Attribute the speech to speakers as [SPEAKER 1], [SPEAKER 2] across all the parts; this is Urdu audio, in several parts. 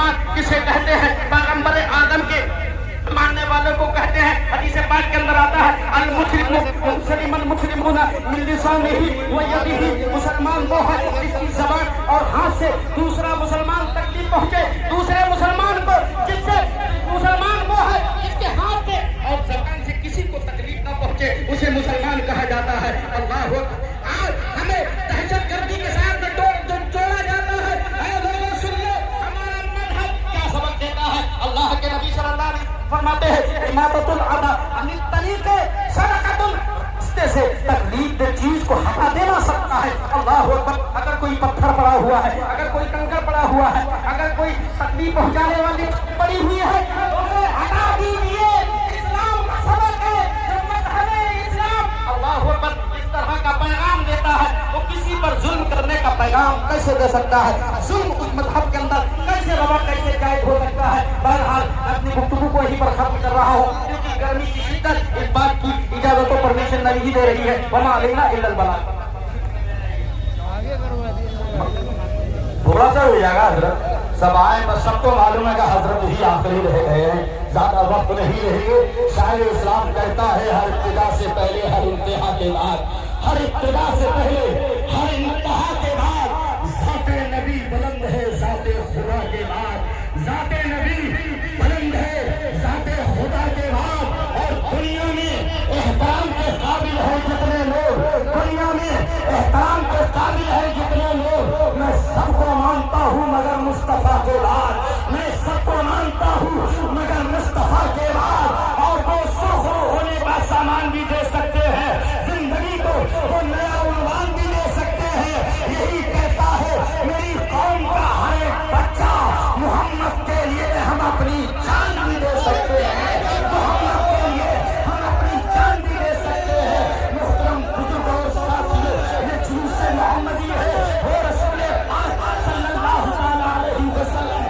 [SPEAKER 1] مسلمان کسے کہتے ہیں؟ پیغمبر آدم کے ماننے والوں کو کہتے ہیں. حدیث پاک کے اندر آتا ہے المسلمون من لسانہ و یدہ، مسلمان وہ ہے جس کی زبان اور ہاتھ سے دوسرا مسلمان تکلیف پہنچے. دوسرے مسلمان کو جس سے مسلمان وہ ہے جس کے ہاتھ سے اور زبان سے کسی کو تکلیف نہ پہنچے، اسے مسلمان کہا جاتا ہے. اللہ اکبر. آج ہمیں دہشت گردی کے ساتھ جوڑا جاتا ہے. اے لوگوں سن لو، ہمارا مذہب کیا سبق دیتا ہے. اللہ کے نبی صلی اللہ علیہ وسلم فرماتے ہیں اماطۃ الاذی عن الطریق صدقۃ، راستے سے تکلیف دہ چیز کو ہٹا دینا سکتا ہے. اللہ اکبر. اگر کوئی پتھر پڑا ہوا ہے، اگر کوئی کنکر پڑا ہوا ہے، اگر کوئی تکلیف پہنچانے والی پڑی ہوئی ہے، اسے ہٹا دیجیے. اسلام کا سبق ہے، جب ہمیں اسلام اللہ اکبر اس طرح کا پیغام دیتا ہے، وہ کسی پر ظلم کرنے کا پیغام کیسے دے سکتا ہے؟ ظلم اس مذہب کے اندر کیسے روا، کیسے جائز ہو سکتا ہے؟ بہرحال اپنی گفتگو کو یہیں پر ختم کر رہا ہوں، کیونکہ گرمی کی شدت اس بات کی اجازت و پرمیشن نہیں دے رہی ہے. وما علینا الا البلاغ.
[SPEAKER 2] تھوڑا سا ہو جائے گا حضرت، سب آئے. بس سب کو معلوم ہے کہ حضرت ہی آخری رہ گئے ہیں، زیادہ وقت نہیں رہے گے. شاعر اسلام کہتا ہے ہر ابتدا سے پہلے ہر انتہا کے بعد، ہر ابتدا سے پہلے ہر انتہا کے بعد ذات نبی بلند ہے ذات خدا کے بعد. ذات نبی بلند ہے ذات خدا کے بعد. اور دنیا میں احترام کے قابل ہے جتنے لوگ، دنیا میں احترام کے قابل ہے جتنے لوگ، میں سب کو مانتا ہوں مگر مصطفیٰ کے بعد. میں سب کو مانتا ہوں مگر مصطفیٰ کے بعد. اور وہ سرخ ہونے کا سامان بھی دے سکتے ہیں، زندگی کو وہ نیا عنوان بھی دے سکتے ہیں. یہی کہتا ہے میری قوم کا ہر ایک بچہ محمد کے لیے ہم اپنی جان بھی دے سکتے ہیں، محمد کے لیے ہم اپنی جان بھی دے سکتے ہیں. محترم بزرگ اور ساتھیوں، یہ جلوس محمدی ہے، وہ رسول پاک صلی اللہ تعالیٰ علیہ وسلم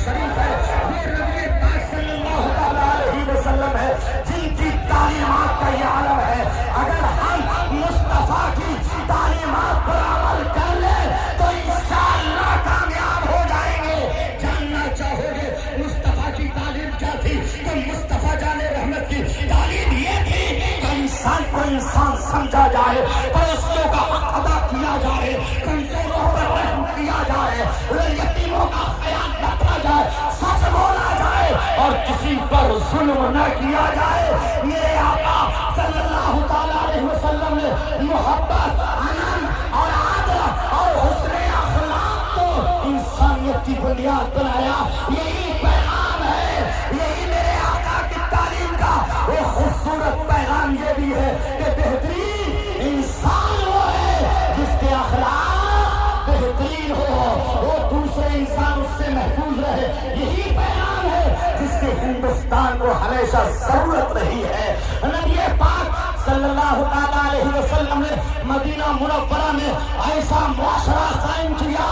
[SPEAKER 2] شریف ہے، وہ نبی پاک صلی اللہ تعالیٰ علیہ وسلم ہے جن کی تعلیمات کا یہ عالم ہے. اگر ہم مصطفیٰ کی تعلیمات پر عمل کر لیں تو انشاءاللہ کامیاب ہو جائیں گے. جاننا چاہو گے مصطفیٰ کی تعلیم کیا تھی؟ تو مصطفیٰ جان رحمت کی تعلیم یہ تھی کہ انسان کو انسان سمجھا جائے، پڑوسیوں کا حق ادا کیا جائے، کمزوروں پر رحم کیا جائے، یتیموں کا خیال رکھا جائے، سچ بولا جائے اور کسی پر ظلم نہ کیا جائے. میرے آقا صلی اللہ تعالیٰ علیہ وسلم نے محبت، امن اور عدل اور حسن اخلاق کو انسانیت کی بنیاد بنایا. یہی پیغام ہے، یہی میرے آقا کی تعلیم کا وہ خوبصورت پیغام یہ بھی ہے کہ بہترین انسان وہ ہے جس کے اخلاق بہترین ہو، وہ دوسرے انسان اس سے محفوظ رہے. یہی پیغام ہے جس کے ہندوستان کو ہمیشہ ضرورت رہی ہے. نبی پاک صلی اللہ تعالیٰ علیہ وسلم نے مدینہ منورہ میں ایسا معاشرہ قائم کیا،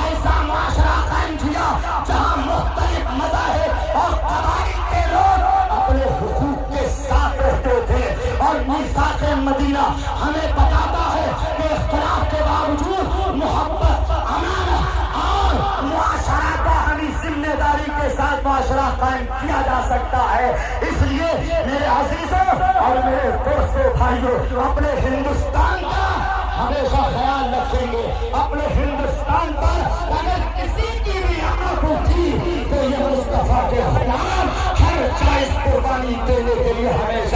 [SPEAKER 2] ایسا معاشرہ قائم کیا جہاں مختلف مذاہب اور قبائل کے لوگ اپنے حقوق کے ساتھ رہتے تھے. اور میثاق مدینہ ہمیں بتاتا ہے کہ اختلاف کے باوجود محبت، امن اور معاشرہ باہمی ذمہ داری کے ساتھ معاشرہ قائم کیا جا سکتا ہے. اس لیے میرے عزیزوں اور میرے دوستوں بھائیوں، اپنے ہندوستان کا ہمیشہ خیال رکھیں گے. اپنے ہندوستان پر اگر کسی کی بھی آنکھ اٹھی تو یہ مصطفیٰ کے غلام ہر جائز قربانی دینے کے لیے ہمیشہ